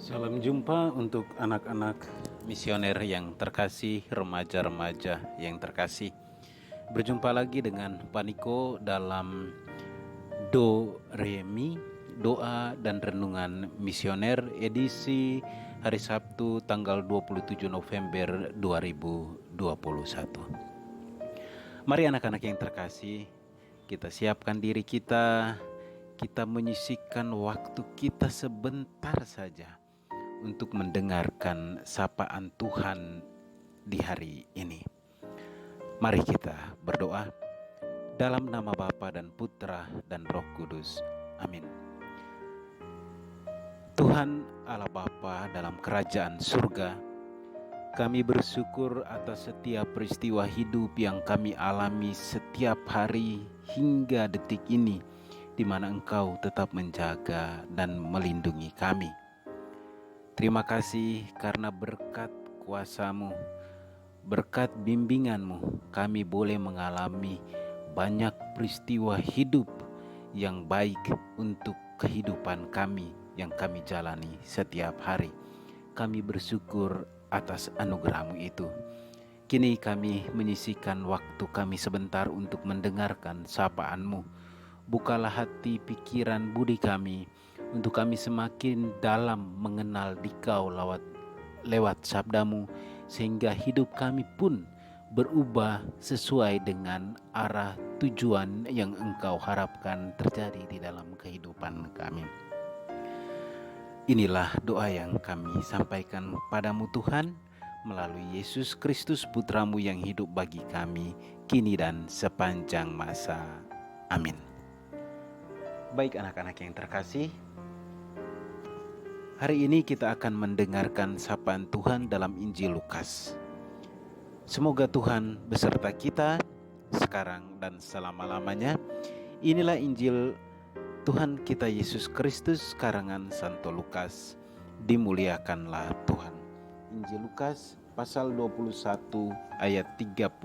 Salam jumpa untuk anak-anak misioner yang terkasih, remaja-remaja yang terkasih. Berjumpa lagi dengan Paniko dalam Do Re Mi, doa dan renungan misioner edisi hari Sabtu tanggal 27 November 2021. Mari anak-anak yang terkasih, kita siapkan diri kita menyisihkan waktu kita sebentar saja untuk mendengarkan sapaan Tuhan di hari ini. Mari kita berdoa dalam nama Bapa dan Putra dan Roh Kudus. Amin. Tuhan Allah Bapa dalam kerajaan surga, kami bersyukur atas setiap peristiwa hidup yang kami alami setiap hari hingga detik ini, di mana Engkau tetap menjaga dan melindungi kami. Terima kasih karena berkat kuasa-Mu, berkat bimbingan-Mu, kami boleh mengalami banyak peristiwa hidup yang baik untuk kehidupan kami yang kami jalani setiap hari. Kami bersyukur atas anugerah-Mu itu. Kini kami menyisihkan waktu kami sebentar untuk mendengarkan sapaan-Mu. Bukalah hati, pikiran, budi kami untuk kami semakin dalam mengenal Dikau lewat sabda-Mu, sehingga hidup kami pun berubah sesuai dengan arah tujuan yang Engkau harapkan terjadi di dalam kehidupan kami. Inilah doa yang kami sampaikan padamu Tuhan, melalui Yesus Kristus Putra-Mu yang hidup bagi kami, kini dan sepanjang masa. Amin. Baik anak-anak yang terkasih, hari ini kita akan mendengarkan sapaan Tuhan dalam Injil Lukas. Semoga Tuhan beserta kita sekarang dan selama-lamanya. Inilah Injil Tuhan kita Yesus Kristus karangan Santo Lukas. Dimuliakanlah Tuhan. Injil Lukas pasal 21 ayat 34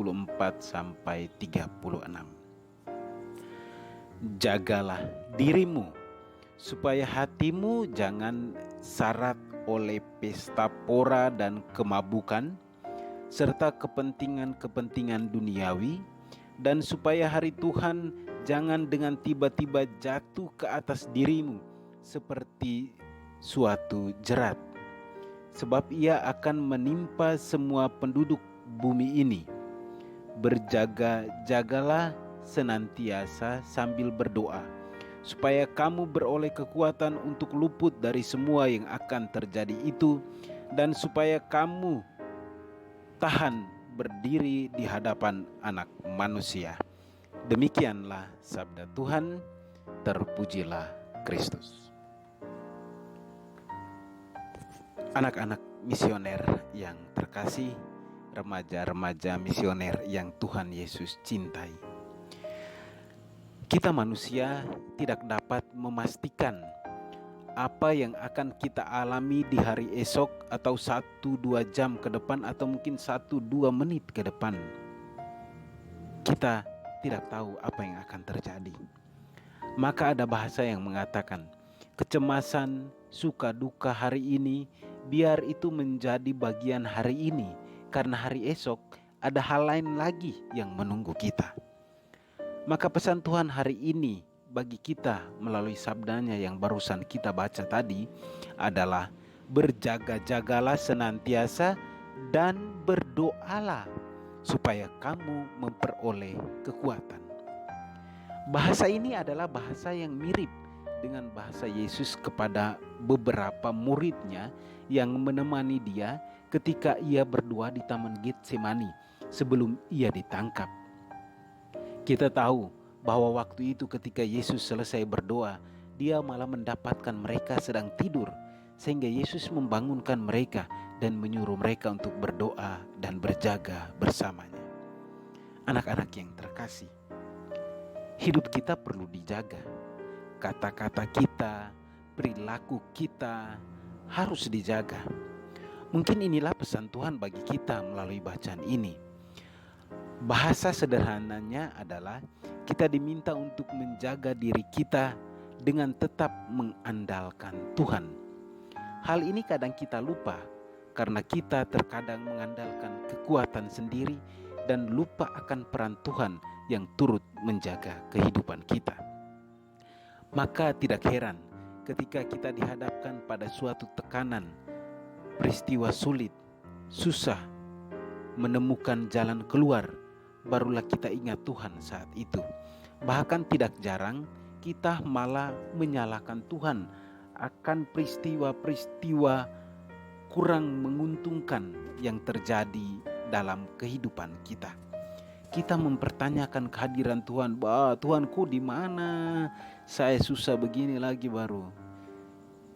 sampai 36. Jagalah dirimu supaya hatimu jangan syarat oleh pesta pora dan kemabukan serta kepentingan-kepentingan duniawi, dan supaya hari Tuhan jangan dengan tiba-tiba jatuh ke atas dirimu seperti suatu jerat, sebab ia akan menimpa semua penduduk bumi ini. Berjaga-jagalah senantiasa sambil berdoa, supaya kamu beroleh kekuatan untuk luput dari semua yang akan terjadi itu, dan supaya kamu tahan berdiri di hadapan Anak Manusia. Demikianlah sabda Tuhan. Terpujilah Kristus. Anak-anak misioner yang terkasih, remaja-remaja misioner yang Tuhan Yesus cintai, kita manusia tidak dapat memastikan apa yang akan kita alami di hari esok, atau 1-2 jam ke depan, atau mungkin 1-2 menit ke depan. Kita tidak tahu apa yang akan terjadi. Maka ada bahasa yang mengatakan, kecemasan, suka duka hari ini, biar itu menjadi bagian hari ini, karena hari esok ada hal lain lagi yang menunggu kita. Maka pesan Tuhan hari ini bagi kita melalui sabdanya yang barusan kita baca tadi adalah berjaga-jagalah senantiasa dan berdoalah supaya kamu memperoleh kekuatan. Bahasa ini adalah bahasa yang mirip dengan bahasa Yesus kepada beberapa muridnya yang menemani dia ketika ia berdoa di Taman Getsemani sebelum ia ditangkap. Kita tahu bahwa waktu itu ketika Yesus selesai berdoa, dia malah mendapatkan mereka sedang tidur, sehingga Yesus membangunkan mereka dan menyuruh mereka untuk berdoa dan berjaga bersamanya. Anak-anak yang terkasih, hidup kita perlu dijaga. Kata-kata kita, perilaku kita harus dijaga. Mungkin inilah pesan Tuhan bagi kita melalui bacaan ini. Bahasa sederhananya adalah kita diminta untuk menjaga diri kita dengan tetap mengandalkan Tuhan. Hal ini kadang kita lupa karena kita terkadang mengandalkan kekuatan sendiri dan lupa akan peran Tuhan yang turut menjaga kehidupan kita. Maka tidak heran ketika kita dihadapkan pada suatu tekanan, peristiwa sulit, susah, menemukan jalan keluar, barulah kita ingat Tuhan saat itu. Bahkan tidak jarang kita malah menyalahkan Tuhan akan peristiwa-peristiwa kurang menguntungkan yang terjadi dalam kehidupan kita. Kita mempertanyakan kehadiran Tuhan. Tuhanku di mana? Saya susah begini lagi baru.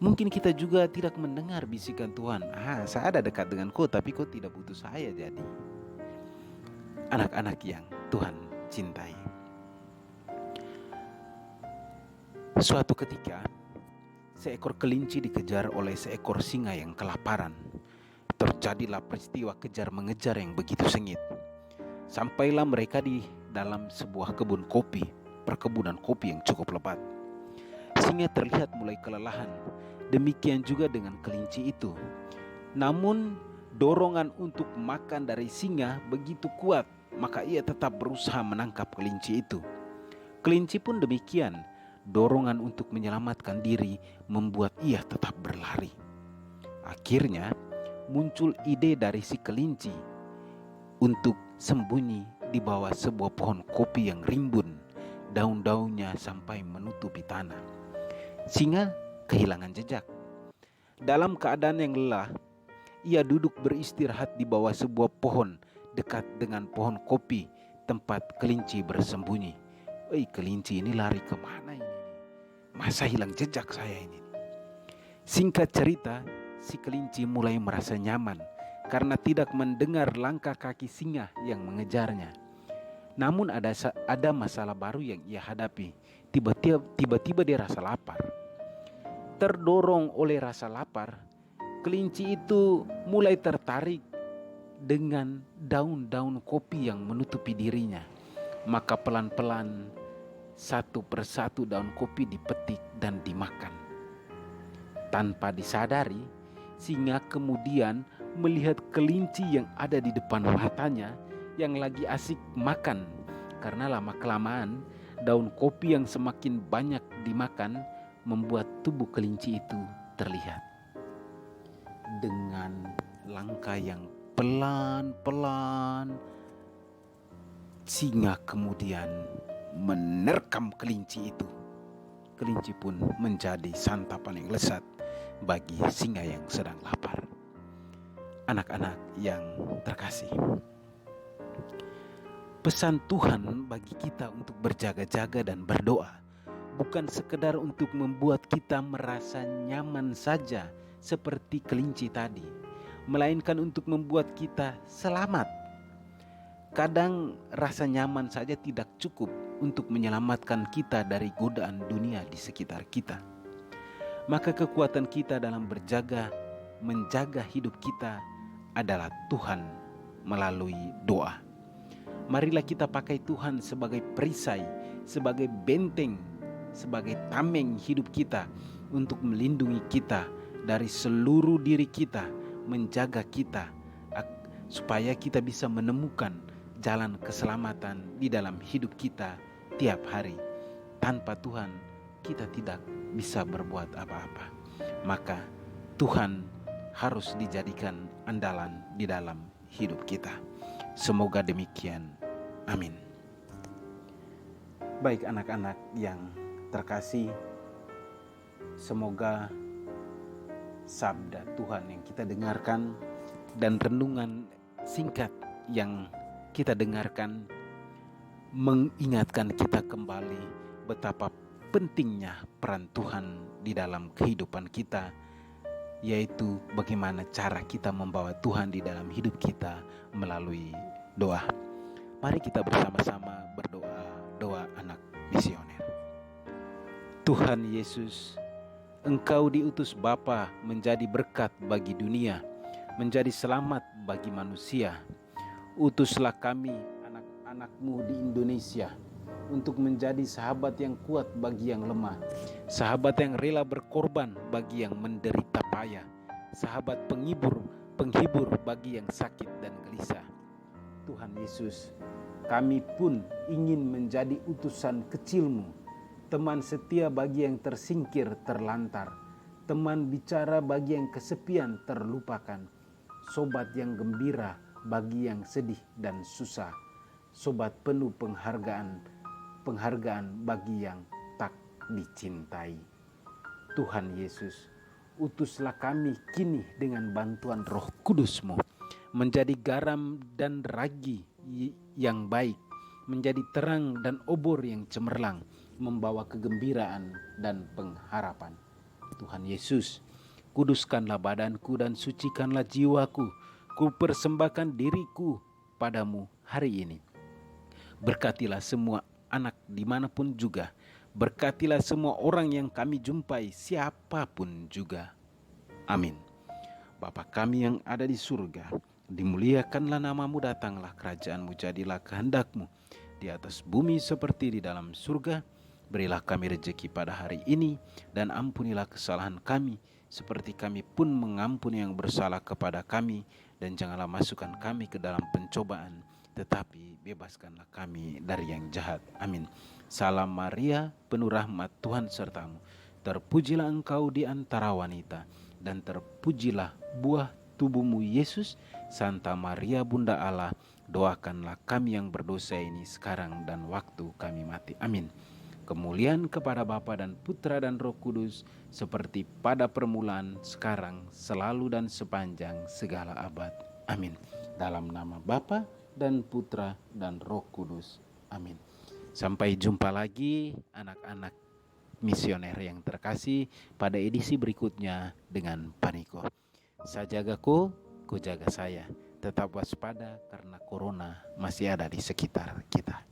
Mungkin kita juga tidak mendengar bisikan Tuhan. Saya ada dekat dengan kau, tapi kau tidak butuh saya jadi. Anak-anak yang Tuhan cintai. Suatu ketika, seekor kelinci dikejar oleh seekor singa yang kelaparan. Terjadilah peristiwa kejar-mengejar yang begitu sengit. Sampailah mereka di dalam sebuah kebun kopi, perkebunan kopi yang cukup lebat. Singa terlihat mulai kelelahan, demikian juga dengan kelinci itu. Namun dorongan untuk makan dari singa begitu kuat, maka ia tetap berusaha menangkap kelinci itu. Kelinci pun demikian, dorongan untuk menyelamatkan diri membuat ia tetap berlari. Akhirnya muncul ide dari si kelinci untuk sembunyi di bawah sebuah pohon kopi yang rimbun, daun-daunnya sampai menutupi tanah. Singa kehilangan jejak. Dalam keadaan yang lelah, ia duduk beristirahat di bawah sebuah pohon dekat dengan pohon kopi tempat kelinci bersembunyi. Kelinci ini lari kemana ini? Masa hilang jejak saya ini? Singkat cerita, si kelinci mulai merasa nyaman karena tidak mendengar langkah kaki singa yang mengejarnya. Namun ada masalah baru yang ia hadapi. Tiba-tiba dia rasa lapar. Terdorong oleh rasa lapar, kelinci itu mulai tertarik dengan daun-daun kopi yang menutupi dirinya. Maka pelan-pelan satu persatu daun kopi dipetik dan dimakan. Tanpa disadari, singa kemudian melihat kelinci yang ada di depan matanya yang lagi asik makan. Karena lama-kelamaan daun kopi yang semakin banyak dimakan membuat tubuh kelinci itu terlihat. Dengan langkah yang pelan-pelan, singa kemudian menerkam kelinci itu. Kelinci pun menjadi santapan yang lezat bagi singa yang sedang lapar. Anak-anak yang terkasih, pesan Tuhan bagi kita untuk berjaga-jaga dan berdoa bukan sekedar untuk membuat kita merasa nyaman saja seperti kelinci tadi, melainkan untuk membuat kita selamat. Kadang rasa nyaman saja tidak cukup untuk menyelamatkan kita dari godaan dunia di sekitar kita. Maka kekuatan kita dalam menjaga hidup kita adalah Tuhan melalui doa. Marilah kita pakai Tuhan sebagai perisai, sebagai benteng, sebagai tameng hidup kita untuk melindungi kita dari seluruh diri kita, menjaga kita supaya kita bisa menemukan jalan keselamatan di dalam hidup kita tiap hari. Tanpa Tuhan kita tidak bisa berbuat apa-apa. Maka Tuhan harus dijadikan andalan di dalam hidup kita. Semoga demikian. Amin. Baik anak-anak yang terkasih, semoga sabda Tuhan yang kita dengarkan dan renungan singkat yang kita dengarkan mengingatkan kita kembali betapa pentingnya peran Tuhan di dalam kehidupan kita, yaitu bagaimana cara kita membawa Tuhan di dalam hidup kita melalui doa. Mari kita bersama-sama berdoa, doa anak misioner. Tuhan Yesus, Engkau diutus Bapa menjadi berkat bagi dunia, menjadi selamat bagi manusia. Utuslah kami, anak-anak-Mu di Indonesia, untuk menjadi sahabat yang kuat bagi yang lemah, sahabat yang rela berkorban bagi yang menderita parah, saya, sahabat penghibur bagi yang sakit dan gelisah. Tuhan Yesus, kami pun ingin menjadi utusan kecil-Mu, teman setia bagi yang tersingkir terlantar, teman bicara bagi yang kesepian terlupakan, sobat yang gembira bagi yang sedih dan susah, sobat penuh penghargaan bagi yang tak dicintai. Tuhan Yesus, utuslah kami kini dengan bantuan Roh Kudus-Mu, menjadi garam dan ragi yang baik, menjadi terang dan obor yang cemerlang, membawa kegembiraan dan pengharapan. Tuhan Yesus, kuduskanlah badanku dan sucikanlah jiwaku. Ku persembahkan diriku padamu hari ini. Berkatilah semua anak dimanapun juga. Berkatilah semua orang yang kami jumpai, siapapun juga. Amin. Bapa kami yang ada di surga, dimuliakanlah namamu, datanglah kerajaanmu, jadilah kehendakmu di atas bumi seperti di dalam surga. Berilah kami rezeki pada hari ini, dan ampunilah kesalahan kami, seperti kami pun mengampuni yang bersalah kepada kami. Dan janganlah masukkan kami ke dalam pencobaan, tetapi bebaskanlah kami dari yang jahat. Amin. Salam Maria, penuh rahmat, Tuhan sertamu. Terpujilah engkau di antara wanita, dan terpujilah buah tubuhmu Yesus. Santa Maria Bunda Allah, doakanlah kami yang berdosa ini sekarang dan waktu kami mati. Amin. Kemuliaan kepada Bapa dan Putra dan Roh Kudus, seperti pada permulaan, sekarang, selalu dan sepanjang segala abad. Amin. Dalam nama Bapa dan Putra dan Roh Kudus. Amin. Sampai jumpa lagi anak-anak misioner yang terkasih pada edisi berikutnya dengan Paniko. Sajagaku, ku jaga saya. Tetap waspada karena corona masih ada di sekitar kita.